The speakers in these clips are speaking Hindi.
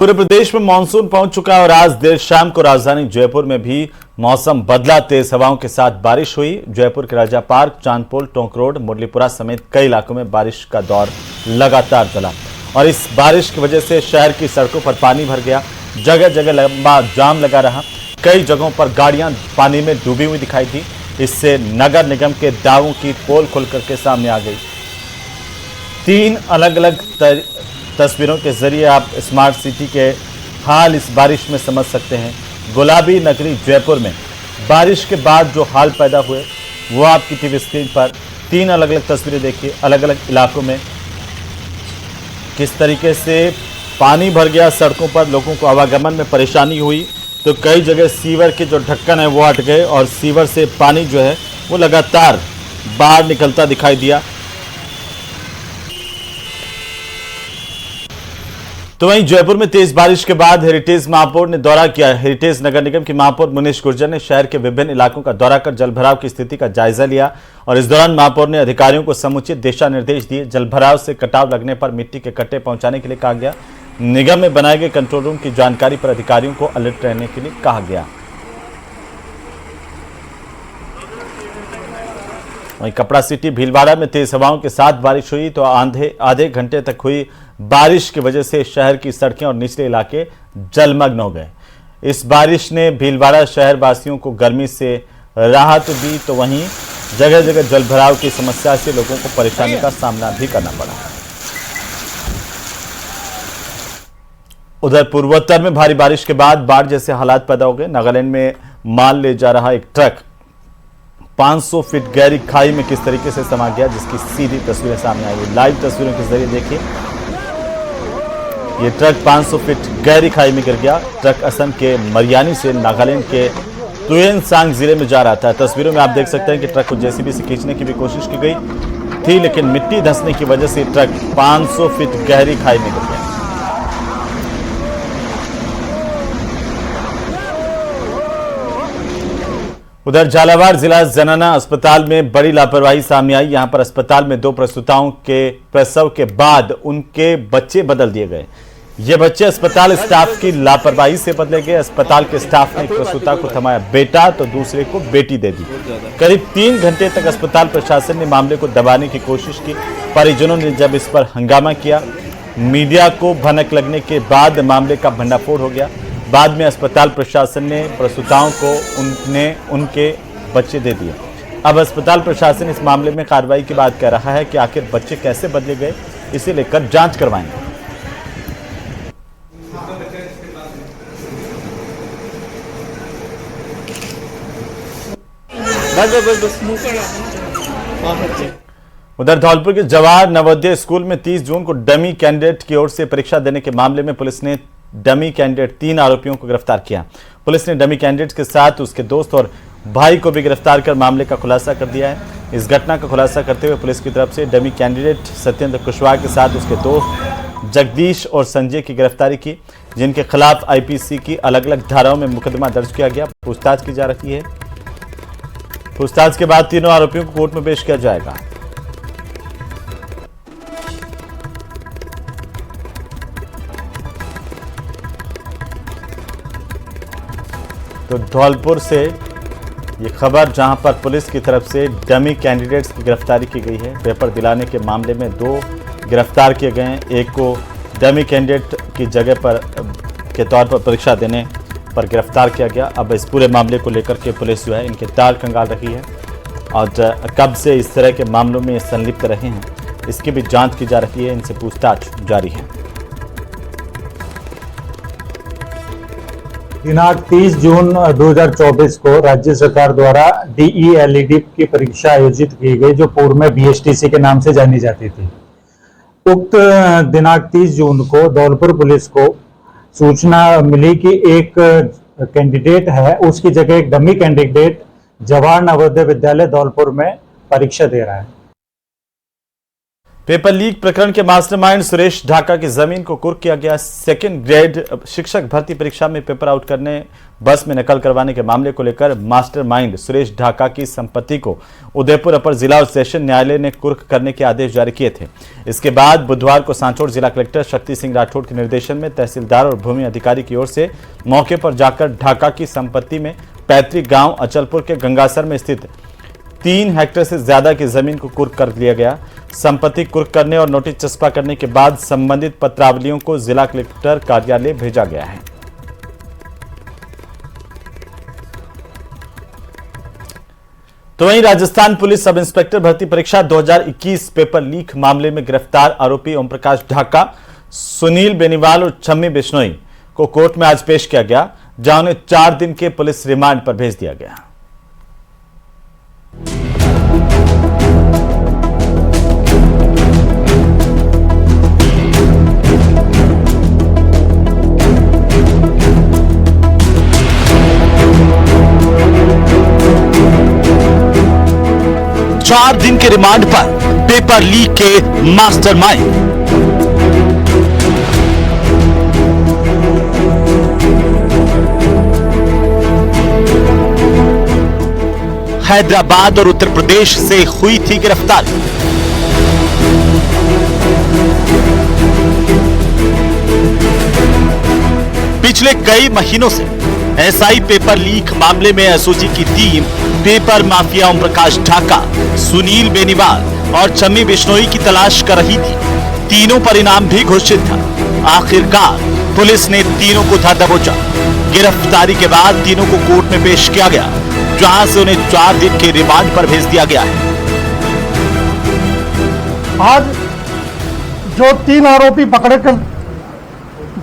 पूरे प्रदेश में मानसून पहुंच चुका है और आज देर शाम को राजधानी जयपुर में भी मौसम बदला। तेज हवाओं के साथ बारिश हुई। जयपुर के राजा पार्क, चांदपोल, टोंक रोड, मुरलीपुरा समेत कई इलाकों में बारिश का दौर लगातार चला और इस बारिश की वजह से शहर की सड़कों पर पानी भर गया। जगह जगह लंबा जाम लगा रहा। कई जगहों पर गाड़ियां पानी में डूबी हुई दिखाई दी। इससे नगर निगम के दावों की पोल खुल करके सामने आ गई। 3 अलग अलग तस्वीरों के जरिए आप स्मार्ट सिटी के हाल इस बारिश में समझ सकते हैं। गुलाबी नगरी जयपुर में बारिश के बाद जो हाल पैदा हुए वो आपकी टीवी स्क्रीन पर 3 अलग अलग तस्वीरें देखिए। अलग अलग इलाकों में किस तरीके से पानी भर गया सड़कों पर, लोगों को आवागमन में परेशानी हुई। तो कई जगह सीवर के जो ढक्कन है वो हट गए और सीवर से पानी जो है वो लगातार बाहर निकलता दिखाई दिया। तो वहीं जयपुर में तेज बारिश के बाद हेरिटेज महापौर ने दौरा किया। हेरिटेज नगर निगम के महापौर मुनीश गुर्जर ने शहर के विभिन्न इलाकों का दौरा कर जलभराव की स्थिति का जायजा लिया और इस दौरान महापौर ने अधिकारियों को समुचित दिशा निर्देश दिए। जलभराव से कटाव लगने पर मिट्टी के कट्टे पहुंचाने के लिए कहा गया। निगम में बनाए गए कंट्रोल रूम की जानकारी पर अधिकारियों को अलर्ट रहने के लिए कहा गया। वहीं कपड़ा सिटी भीलवाड़ा में तेज हवाओं के साथ बारिश हुई तो आधे घंटे तक हुई बारिश की वजह से शहर की सड़कें और निचले इलाके जलमग्न हो गए। इस बारिश ने भीलवाड़ा शहर वासियों को गर्मी से राहत दी तो वहीं जगह जगह जलभराव की समस्या से लोगों को परेशानी का सामना भी करना पड़ा। उधर पूर्वोत्तर में भारी बारिश के बाद बाढ़ जैसे हालात पैदा हो गए। नागालैंड में माल ले जा रहा एक ट्रक 500 फीट गहरी खाई में किस तरीके से समा गया, जिसकी सीधी तस्वीरें सामने आई है। लाइव तस्वीरों के जरिए देखिए, ये ट्रक 500 फीट गहरी खाई में गिर गया। ट्रक असम के मरियानी से नागालैंड के तुएनसांग जिले में जा रहा था। तस्वीरों में आप देख सकते हैं कि ट्रक को जेसीबी से खींचने की भी कोशिश की गई थी, लेकिन मिट्टी धंसने की वजह से ट्रक 500 फीट गहरी खाई में गिर गया। उधर झालावाड़ जिला जनाना अस्पताल में बड़ी लापरवाही सामने आई। यहां पर अस्पताल में 2 प्रसूताओं के प्रसव के बाद उनके बच्चे बदल दिए गए। ये बच्चे अस्पताल स्टाफ की लापरवाही से बदले गए। अस्पताल के स्टाफ ने एक प्रसूता को थमाया बेटा तो दूसरे को बेटी दे दी। करीब 3 घंटे तक अस्पताल प्रशासन ने मामले को दबाने की कोशिश की। परिजनों ने जब इस पर हंगामा किया, मीडिया को भनक लगने के बाद मामले का भंडाफोड़ हो गया। बाद में अस्पताल प्रशासन ने प्रसूताओं को उनके बच्चे दे दिए। अब अस्पताल प्रशासन इस मामले में कार्रवाई की बात कह रहा है कि आखिर बच्चे कैसे बदले गए, इसे लेकर जांच करवाएंगे। उधर धौलपुर के जवाहर नवोदय स्कूल में 30 जून को डमी कैंडिडेट की ओर से परीक्षा देने के मामले में पुलिस ने डमी कैंडिडेट 3 आरोपियों को गिरफ्तार किया। पुलिस ने डमी कैंडिडेट के साथ उसके दोस्त और भाई को भी गिरफ्तार कर मामले का खुलासा कर दिया है। इस घटना का खुलासा करते हुए पुलिस की तरफ से डमी कैंडिडेट सत्येंद्र कुशवाहा के साथ उसके दोस्त जगदीश और संजय की गिरफ्तारी की, जिनके खिलाफ आईपीसी की अलग अलग धाराओं में मुकदमा दर्ज किया गया। पूछताछ की जा रही है। पूछताछ के बाद तीनों आरोपियों को कोर्ट में पेश किया जाएगा। तो धौलपुर से ये खबर, जहां पर पुलिस की तरफ से डमी कैंडिडेट्स की गिरफ्तारी की गई है। पेपर दिलाने के मामले में 2 गिरफ्तार किए गए हैं। एक को डमी कैंडिडेट की जगह पर के तौर पर परीक्षा देने पर गिरफ्तार किया गया। अब इस पूरे मामले को लेकर के पुलिस जो है इनके ताल खंगाल रही है और कब से इस तरह के मामलों में संलिप्त रहे हैं इसकी भी जाँच की जा रही है। इनसे पूछताछ जारी है। दिनांक 30 जून 2024 को राज्य सरकार द्वारा DELED की परीक्षा आयोजित की गई, जो पूर्व में BSTC के नाम से जानी जाती थी। उक्त दिनांक 30 जून को धौलपुर पुलिस को सूचना मिली कि एक कैंडिडेट है, उसकी जगह एक डमी कैंडिडेट जवाहर नवोदय विद्यालय धौलपुर में परीक्षा दे रहा है। पेपर लीक प्रकरण के मास्टरमाइंड सुरेश ढाका की जमीन को कुर्क किया गया। सेकंड ग्रेड शिक्षक भर्ती परीक्षा में पेपर आउट करने बस में नकल करवाने के मामले को लेकर मास्टरमाइंड सुरेश ढाका की संपत्ति को उदयपुर अपर जिला और सेशन न्यायालय ने कुर्क करने के आदेश जारी किए थे। इसके बाद बुधवार को सांचौर जिला कलेक्टर शक्ति सिंह राठौड़ के निर्देशन में तहसीलदार और भूमि अधिकारी की ओर से मौके पर जाकर ढाका की संपत्ति में पैतृक गांव अचलपुर के गंगासर में स्थित 3 हेक्टेयर से ज्यादा की जमीन को कुर्क कर लिया गया। संपत्ति कुर्क करने और नोटिस चस्पा करने के बाद संबंधित पत्रावलियों को जिला कलेक्टर कार्यालय भेजा गया है। तो वहीं राजस्थान पुलिस सब इंस्पेक्टर भर्ती परीक्षा 2021 पेपर लीक मामले में गिरफ्तार आरोपी ओम प्रकाश ढाका, सुनील बेनीवाल और छम्मी बिश्नोई को कोर्ट में आज पेश किया गया, जहां उन्हें 4 दिन के पुलिस रिमांड पर भेज दिया गया। चार दिन के रिमांड पर पेपर लीक के मास्टरमाइंड। हैदराबाद और उत्तर प्रदेश से हुई थी गिरफ्तारी। पिछले कई महीनों से एसआई पेपर लीक मामले में एसओजी की team paper mafia Om Prakash Dhaka, Sunil Beniwal और छम्मी बिश्नोई की तलाश कर रही थी। तीनों पर इनाम भी घोषित था। आखिरकार पुलिस ने तीनों को धर दबोचा। गिरफ्तारी के बाद तीनों को कोर्ट में पेश किया गया, जहां से उन्हें 4 दिन के रिमांड पर भेज दिया गया है। आज जो 3 आरोपी पकड़े कर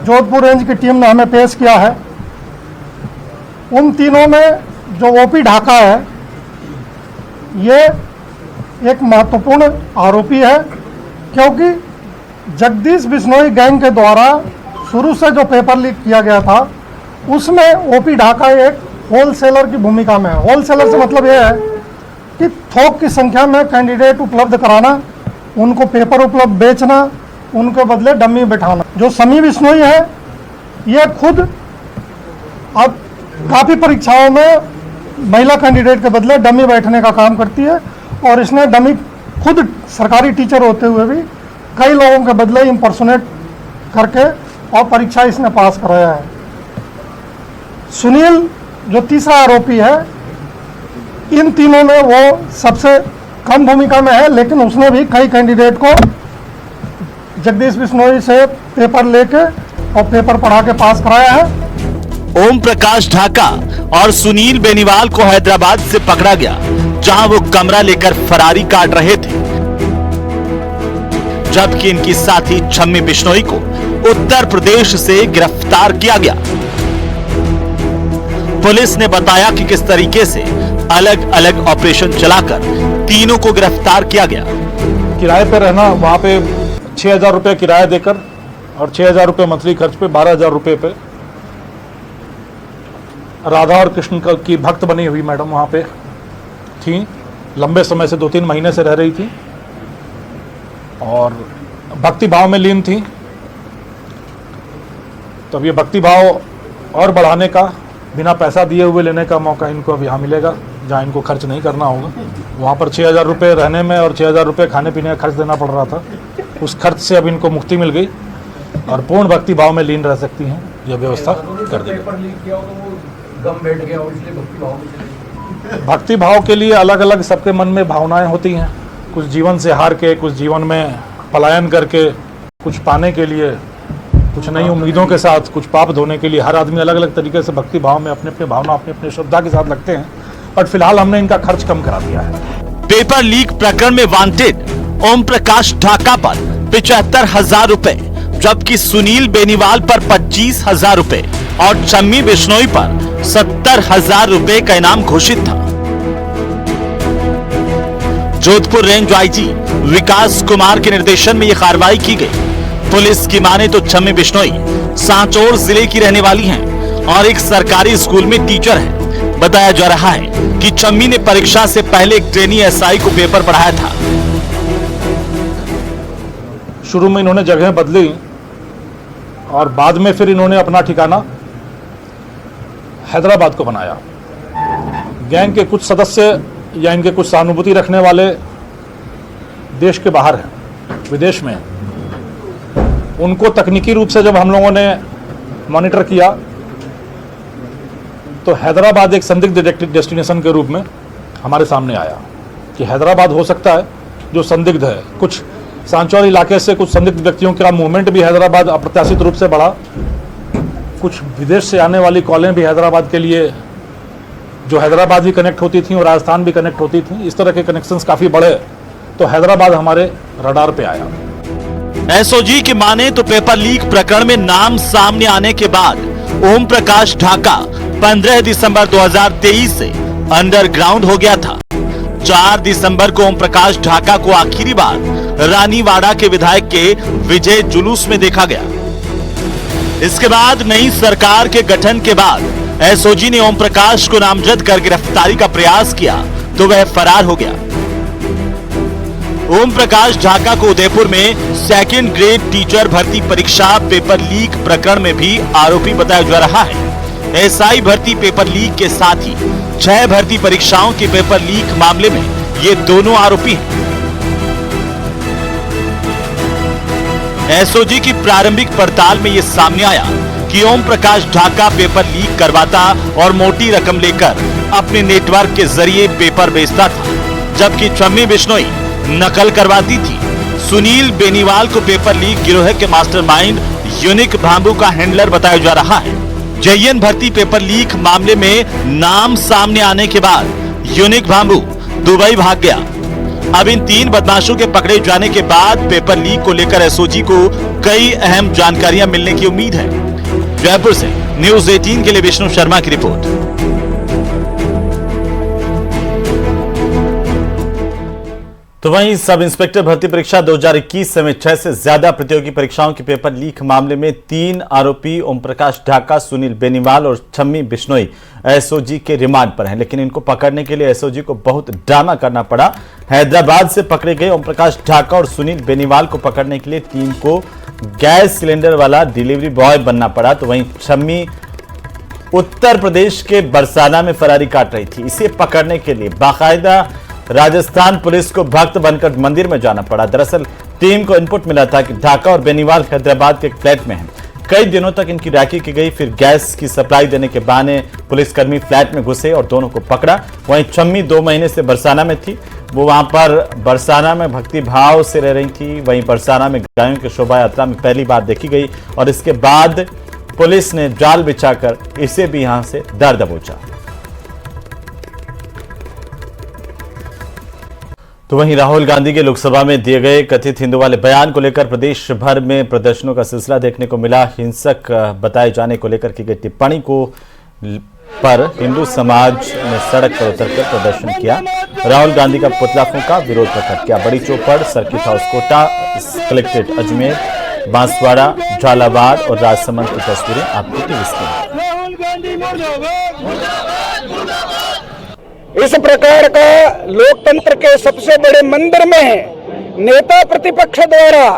जोधपुर रेंज की टीम ने हमें पेश किया है, उन तीनों में जो ओपी ढाका है, ये एक महत्वपूर्ण आरोपी है, क्योंकि जगदीश बिश्नोई गैंग के द्वारा शुरू से जो पेपर लीक किया गया था, उसमें ओपी ढाका एक होलसेलर की भूमिका में है। होलसेलर से मतलब यह है कि थोक की संख्या में कैंडिडेट उपलब्ध कराना, उनको पेपर उपलब्ध बेचना, उनके बदले डमी बैठाना। जो समी बिश्नोई है, ये खुद अब काफ़ी परीक्षाओं में महिला कैंडिडेट के बदले डमी बैठने का काम करती है, और इसने डमी खुद सरकारी टीचर होते हुए भी कई लोगों के बदले इम्पर्सोनेट करके और परीक्षा इसने पास कराया है। सुनील जो तीसरा आरोपी है, इन तीनों में वो सबसे कम भूमिका में है, लेकिन उसने भी कई कैंडिडेट को जगदीश बिश्नोई से पेपर लेके और पेपर पढ़ा के पास कराया है। ओम प्रकाश ढाका और सुनील बेनीवाल को हैदराबाद से पकड़ा गया, जहां वो कमरा लेकर फरारी काट रहे थे, जबकि इनकी साथी छम्मी बिश्नोई को उत्तर प्रदेश से गिरफ्तार किया गया। पुलिस ने बताया कि किस तरीके से अलग अलग ऑपरेशन चलाकर तीनों को गिरफ्तार किया गया। किराए पे रहना, वहाँ पे 6,000 रुपये किराया देकर और 6,000 रुपये मंथली खर्च पे 12,000 रुपये पे राधा और कृष्ण की भक्त बनी हुई मैडम वहाँ पे थी। लंबे समय से 2-3 महीने से रह रही थी और भक्ति भाव में लीन थी। तो अब ये भक्ति भाव और बढ़ाने का, बिना पैसा दिए हुए लेने का मौका इनको अब यहाँ मिलेगा, जहाँ इनको खर्च नहीं करना होगा। वहाँ पर 6,000 रुपये रहने में और 6,000 रुपये खाने पीने का खर्च देना पड़ रहा था। उस खर्च से अब इनको मुक्ति मिल गई और पूर्ण भक्ति भाव में लीन रह सकती हैं। यह व्यवस्था कर दी। भक्ति भाव के लिए अलग अलग सबके मन में भावनाएं होती हैं। कुछ जीवन से हार के, कुछ जीवन में पलायन करके, कुछ पाने के लिए, कुछ नई उम्मीदों के साथ, कुछ पाप धोने के लिए। हर आदमी अलग अलग तरीके से भक्ति भाव में अपने अपने भावना, अपने अपने श्रद्धा के साथ लगते हैं। बट फिलहाल हमने इनका खर्च कम करा दिया है। पेपर लीक प्रकरण में वांटेड ओम प्रकाश ढाका पर 75,000 रुपए, जबकि सुनील बेनीवाल पर 25,000 रुपए और छम्मी बिश्नोई पर 70,000 रुपए का इनाम घोषित था। जोधपुर रेंज आईजी विकास कुमार के निर्देशन में यह कार्रवाई की गई। पुलिस की माने तो छम्मी बिश्नोई सांचौर जिले की रहने वाली हैं और एक सरकारी स्कूल में टीचर है। बताया जा रहा है कि छम्मी ने परीक्षा से पहले एक ट्रेनी एसआई को पेपर पढ़ाया था। शुरू में इन्होंने जगह बदली और बाद में फिर इन्होंने अपना ठिकाना हैदराबाद को बनाया। गैंग के कुछ सदस्य या इनके कुछ सहानुभूति रखने वाले देश के बाहर हैं, विदेश में हैं। उनको तकनीकी रूप से जब हम लोगों ने मॉनिटर किया तो हैदराबाद एक संदिग्ध डेस्टिनेशन के रूप में हमारे सामने आया कि हैदराबाद हो सकता है जो संदिग्ध है। कुछ सांचौर इलाके से कुछ संदिग्ध व्यक्तियों का मूवमेंट भी हैदराबाद अप्रत्याशित रूप से बढ़ा। कुछ विदेश से आने वाली कॉलें भी हैदराबाद के लिए, जो हैदराबाद भी कनेक्ट होती थी और राजस्थान भी कनेक्ट होती थी, इस तरह के कनेक्शंस काफ़ी बढ़े तो हैदराबाद हमारे रडार पे आया। एसओजी की माने तो पेपर लीक प्रकरण में नाम सामने आने के बाद ओम प्रकाश ढाका 15 दिसंबर 2023 से अंडरग्राउंड हो गया था। 4 दिसंबर को ओम प्रकाश ढाका को आखिरी बार रानीवाड़ा के विधायक के विजय जुलूस में देखा गया। इसके बाद नई सरकार के गठन के बाद एसओजी ने ओम प्रकाश को नामजद कर गिरफ्तारी का प्रयास किया तो वह फरार हो गया। ओम प्रकाश ढाका को उदयपुर में सेकंड ग्रेड टीचर भर्ती परीक्षा पेपर लीक प्रकरण में भी आरोपी बताया जा रहा है। एसआई भर्ती पेपर लीक के साथ ही 6 भर्ती परीक्षाओं के पेपर लीक मामले में ये दोनों आरोपी हैं। एसओजी की प्रारंभिक पड़ताल में यह सामने आया कि ओम प्रकाश ढाका पेपर लीक करवाता और मोटी रकम लेकर अपने नेटवर्क के जरिए पेपर बेचता था, जबकि छम्मी बिश्नोई नकल करवाती थी। सुनील बेनीवाल को पेपर लीक गिरोह के मास्टरमाइंड यूनिक भांबू का हैंडलर बताया जा रहा है। जेईएन भर्ती पेपर लीक मामले में नाम सामने आने के बाद यूनिक भांबू दुबई भाग गया। अब इन 3 बदमाशों के पकड़े जाने के बाद पेपर लीक को लेकर एसओजी को कई अहम जानकारियां मिलने की उम्मीद है। जयपुर से न्यूज 18 के लिए विष्णु शर्मा की रिपोर्ट। तो वहीं सब इंस्पेक्टर भर्ती परीक्षा 2021 समेत 6 से ज्यादा प्रतियोगी परीक्षाओं के पेपर लीक मामले में 3 आरोपी ओम प्रकाश ढाका, सुनील बेनीवाल और छम्मी बिश्नोई एसओजी के रिमांड पर हैं, लेकिन इनको पकड़ने के लिए एसओजी को बहुत ड्रामा करना पड़ा। हैदराबाद से पकड़े गए ओम प्रकाश ढाका और सुनील बेनीवाल को पकड़ने के लिए टीम को गैस सिलेंडर वाला डिलीवरी बॉय बनना पड़ा। तो वहीं छम्मी उत्तर प्रदेश के बरसाना में फरारी काट रही थी। इसे पकड़ने के लिए बाकायदा राजस्थान पुलिस को भक्त बनकर मंदिर में जाना पड़ा। दरअसल टीम को इनपुट मिला था कि ढाका और बेनीवाल हैदराबाद के एक फ्लैट में हैं। कई दिनों तक इनकी रैकी की गई, फिर गैस की सप्लाई देने के बहाने पुलिसकर्मी फ्लैट में घुसे और दोनों को पकड़ा। वहीं छम्मी 2 महीने से बरसाना में थी, वो वहां पर बरसाना में भक्ति भाव से रह रही थी। वहीं बरसाना में गायों की शोभा यात्रा में पहली बार देखी गई और इसके बाद पुलिस ने जाल बिछाकर इसे भी यहां से दर दबोचा। तो वहीं राहुल गांधी के लोकसभा में दिए गए कथित हिंदू वाले बयान को लेकर प्रदेश भर में प्रदर्शनों का सिलसिला देखने को मिला। हिंसक बताए जाने को लेकर की गई टिप्पणी को पर हिंदू समाज ने सड़क पर उतरकर प्रदर्शन किया। राहुल गांधी का पुतला फूंका, विरोध प्रकट किया। Badi Chaupar, circuit house Kota, collectorate Ajmer, Banswara, Jhalawar और राजसमंद की तस्वीरें आपको टीवी स्क्रीन। इस प्रकार का लोकतंत्र के सबसे बड़े मंदिर में नेता प्रतिपक्ष द्वारा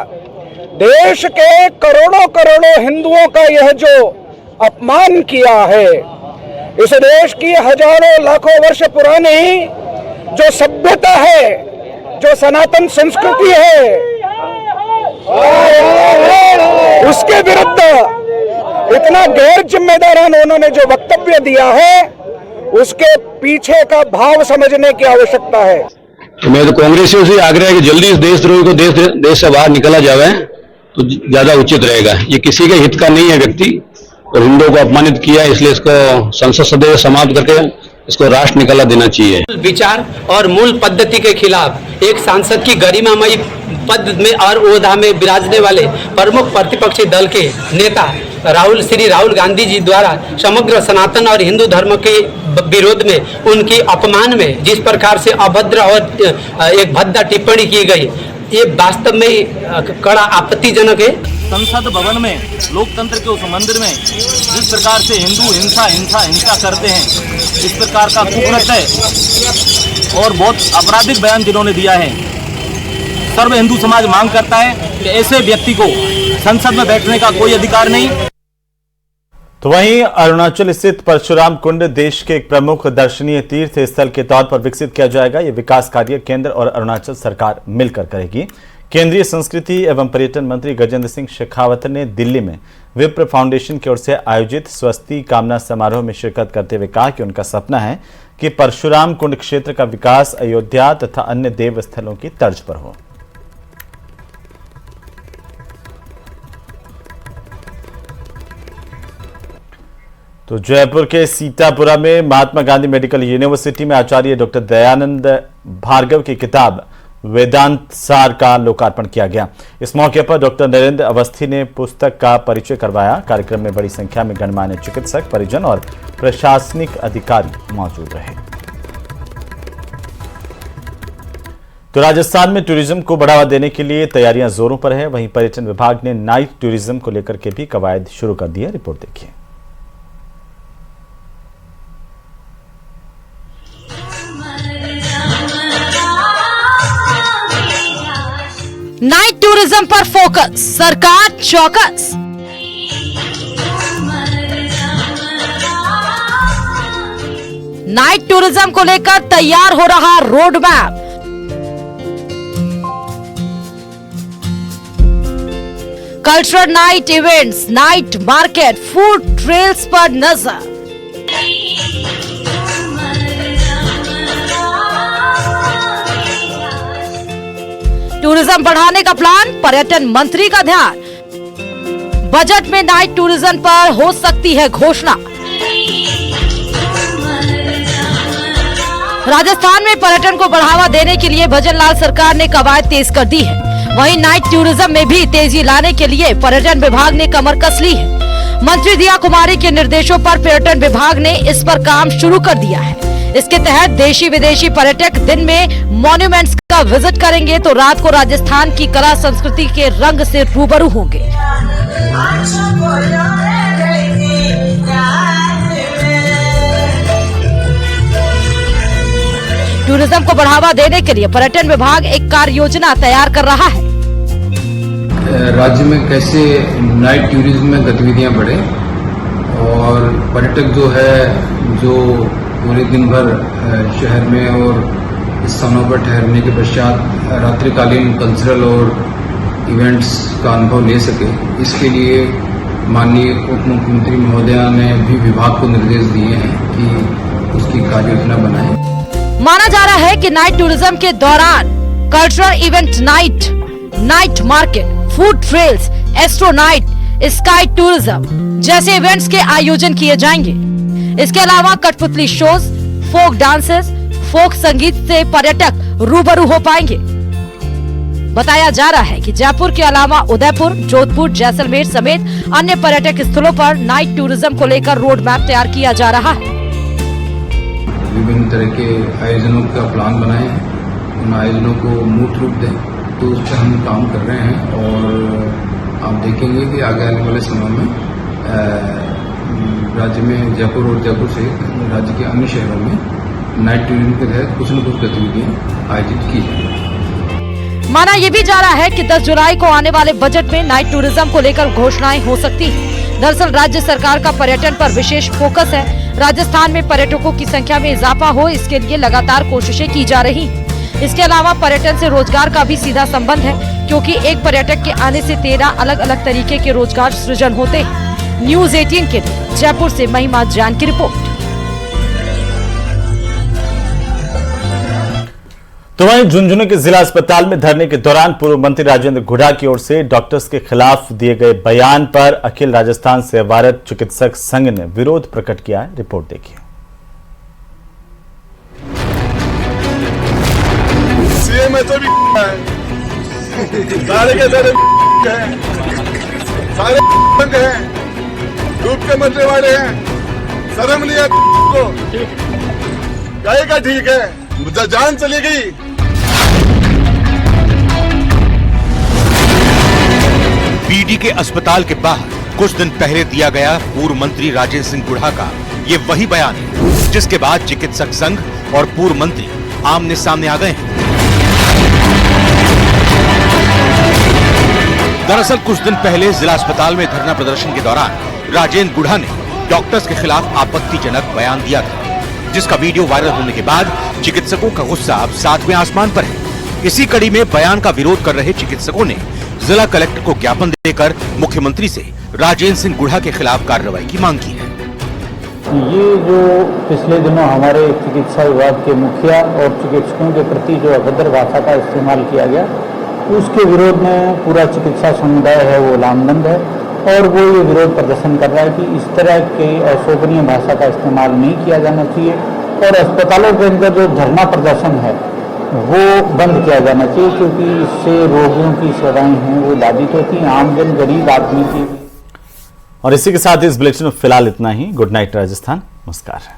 देश के करोड़ों करोड़ों हिंदुओं का यह जो अपमान किया है, इस देश की हजारों लाखों वर्ष पुरानी जो सभ्यता है, जो सनातन संस्कृति है, उसके विरुद्ध इतना गैर जिम्मेदाराना उन्होंने जो वक्तव्य दिया है, उसके पीछे का भाव समझने की आवश्यकता है। तो मैं तो कांग्रेसियों से आग्रह है कि जल्दी इस देशद्रोही को देश से बाहर निकाला जाए तो ज्यादा उचित रहेगा। ये किसी के हित का नहीं है व्यक्ति, और हिंदुओं को अपमानित किया, इसलिए इसको संसद सदस्य समाप्त करके इसको राष्ट्र निकाला देना चाहिए। विचार और मूल पद्धति के खिलाफ एक सांसद की गरिमामयी पद में और ओहदा में विराजने वाले प्रमुख प्रतिपक्षी दल के नेता श्री राहुल गांधी जी द्वारा समग्र सनातन और हिंदू धर्म के विरोध में, उनकी अपमान में जिस प्रकार से अभद्र और एक भद्दा टिप्पणी की गई, ये वास्तव में कड़ा आपत्तिजनक है। संसद भवन में, लोकतंत्र के उस मंदिर में जिस प्रकार से हिंदू हिंसा करते हैं, इस प्रकार का कुकृत्य और बहुत आपराधिक बयान जिन्होंने दिया है, सर्व हिंदू समाज मांग करता है कि ऐसे व्यक्ति को संसद में बैठने का कोई अधिकार नहीं। तो वहीं अरुणाचल स्थित परशुराम कुंड देश के एक प्रमुख दर्शनीय तीर्थ स्थल के तौर पर विकसित किया जाएगा। ये विकास कार्य केंद्र और अरुणाचल सरकार मिलकर करेगी। केंद्रीय संस्कृति एवं पर्यटन मंत्री गजेंद्र सिंह शेखावत ने दिल्ली में विप्र फाउंडेशन की ओर से आयोजित स्वस्ति कामना समारोह में शिरकत करते हुए कहा कि उनका सपना है कि परशुराम कुंड क्षेत्र का विकास अयोध्या तथा अन्य देव स्थलों की तर्ज पर हो। तो जयपुर के सीतापुरा में महात्मा गांधी मेडिकल यूनिवर्सिटी में आचार्य डॉक्टर दयानंद भार्गव की किताब वेदांत सार का लोकार्पण किया गया। इस मौके पर डॉक्टर नरेंद्र अवस्थी ने पुस्तक का परिचय करवाया। कार्यक्रम में बड़ी संख्या में गणमान्य चिकित्सक, परिजन और प्रशासनिक अधिकारी मौजूद रहे। तो राजस्थान में टूरिज्म को बढ़ावा देने के लिए तैयारियां जोरों पर है। वहीं पर्यटन विभाग ने नाइट टूरिज्म को लेकर के भी कवायद शुरू कर दी है। रिपोर्ट देखिए। नाइट टूरिज्म पर फोकस, सरकार चौकस। नाइट टूरिज्म को लेकर तैयार हो रहा road map. Cultural night events, night market, food trails पर नजर। टूरिज्म बढ़ाने का प्लान, पर्यटन मंत्री का ध्यान। बजट में नाइट टूरिज्म पर हो सकती है घोषणा। राजस्थान में पर्यटन को बढ़ावा देने के लिए भजनलाल सरकार ने कवायद तेज कर दी है। वहीं नाइट टूरिज्म में भी तेजी लाने के लिए पर्यटन विभाग ने कमर कस ली है। मंत्री दिया कुमारी के निर्देशों पर पर्यटन विभाग ने इस पर काम शुरू कर दिया है। इसके तहत देशी विदेशी पर्यटक दिन में मॉन्यूमेंट्स का विजिट करेंगे तो रात को राजस्थान की कला संस्कृति के रंग से रूबरू होंगे। टूरिज्म को बढ़ावा देने के लिए पर्यटन विभाग एक कार्य योजना तैयार कर रहा है। राज्य में कैसे नाइट टूरिज्म में गतिविधियां बढ़े और पर्यटक जो है जो पूरे दिन भर शहर में और स्थानों पर ठहरने के पश्चात रात्रिकालीन कल्चरल और इवेंट्स का अनुभव ले सके, इसके लिए माननीय उप मुख्यमंत्री महोदया ने भी विभाग को निर्देश दिए हैं कि उसकी कार्य योजना बनाए। माना जा रहा है कि नाइट टूरिज्म के दौरान cultural event night market, food trails, astro night, sky tourism जैसे इवेंट्स के आयोजन किए जाएंगे। इसके अलावा कठपुतली शोज, फोक डांसेस, फोक संगीत से पर्यटक रूबरू हो पाएंगे। बताया जा रहा है कि जयपुर के अलावा उदयपुर, जोधपुर, जैसलमेर समेत अन्य पर्यटक स्थलों पर नाइट टूरिज्म को लेकर रोड मैप तैयार किया जा रहा है। विभिन्न तरह के आयोजनों का प्लान बनाए, उन आयोजनों को मूर्त रूप दें, तो उस पर हम काम कर रहे हैं और आप देखेंगे कि आगे आने वाले समय में राज्य में जयपुर और जयपुर से राज्य के अन्य शहरों में नाइट टूरिज्म के तहत कुछ न कुछ गतिविधियां आयोजित की जाएंगी। माना यह भी जा रहा है कि 10 जुलाई को आने वाले बजट में नाइट टूरिज्म को लेकर घोषणाएं हो सकती हैं। दरअसल राज्य सरकार का पर्यटन पर विशेष फोकस है। राजस्थान में पर्यटकों की संख्या में इजाफा हो, इसके लिए लगातार कोशिशें की जा रही हैं। इसके अलावा पर्यटन से रोजगार का भी सीधा संबंध है, क्योंकि एक पर्यटक के आने से 13 अलग अलग तरीके के रोजगार सृजन होते हैं। न्यूज 18 के लिए जयपुर से महिमा जान की रिपोर्ट। तो वहीं झुंझुनू के जिला अस्पताल में धरने के दौरान पूर्व मंत्री राजेंद्र गुढ़ा की ओर से डॉक्टर्स के खिलाफ दिए गए बयान पर अखिल राजस्थान सेवारत चिकित्सक संघ ने विरोध प्रकट किया है। रिपोर्ट देखिए। सीएम है तो भी सारे के सारे हैं, डूब के मरने वाले हैं। शर्म लिया को कहेगा ठीक है, जान चली गई। बीडी के अस्पताल के बाहर कुछ दिन पहले दिया गया पूर्व मंत्री राजेंद्र सिंह गुढ़ा का ये वही बयान है, जिसके बाद चिकित्सक संघ और पूर्व मंत्री आमने सामने आ गए हैं। दरअसल कुछ दिन पहले जिला अस्पताल में धरना प्रदर्शन के दौरान राजेंद्र गुढ़ा ने डॉक्टर्स के खिलाफ आपत्तिजनक बयान दिया था, जिसका वीडियो वायरल होने के बाद चिकित्सकों का गुस्सा अब 7वें आसमान पर है। इसी कड़ी में बयान का विरोध कर रहे चिकित्सकों ने जिला कलेक्टर को ज्ञापन देकर मुख्यमंत्री से राजेंद्र सिंह गुढ़ा के खिलाफ कार्रवाई की मांग की है। ये जो पिछले दिनों हमारे चिकित्सा विभाग के मुखिया और चिकित्सकों के प्रति जो अभद्र भाषा का इस्तेमाल किया गया, उसके विरोध में पूरा चिकित्सा समुदाय है वो लामबंद है और वो ये विरोध प्रदर्शन कर रहा है कि इस तरह के अशोभनीय भाषा का इस्तेमाल नहीं किया जाना चाहिए और अस्पतालों के अंदर जो धरना प्रदर्शन है वो बंद किया जाना चाहिए, क्योंकि इससे रोगियों की सेवाएं हैं वो बाधित होती हैं, आमजन गरीब आदमी की। और इसी के साथ इस बुलेटिन में फिलहाल इतना ही। गुड नाइट राजस्थान, नमस्कार।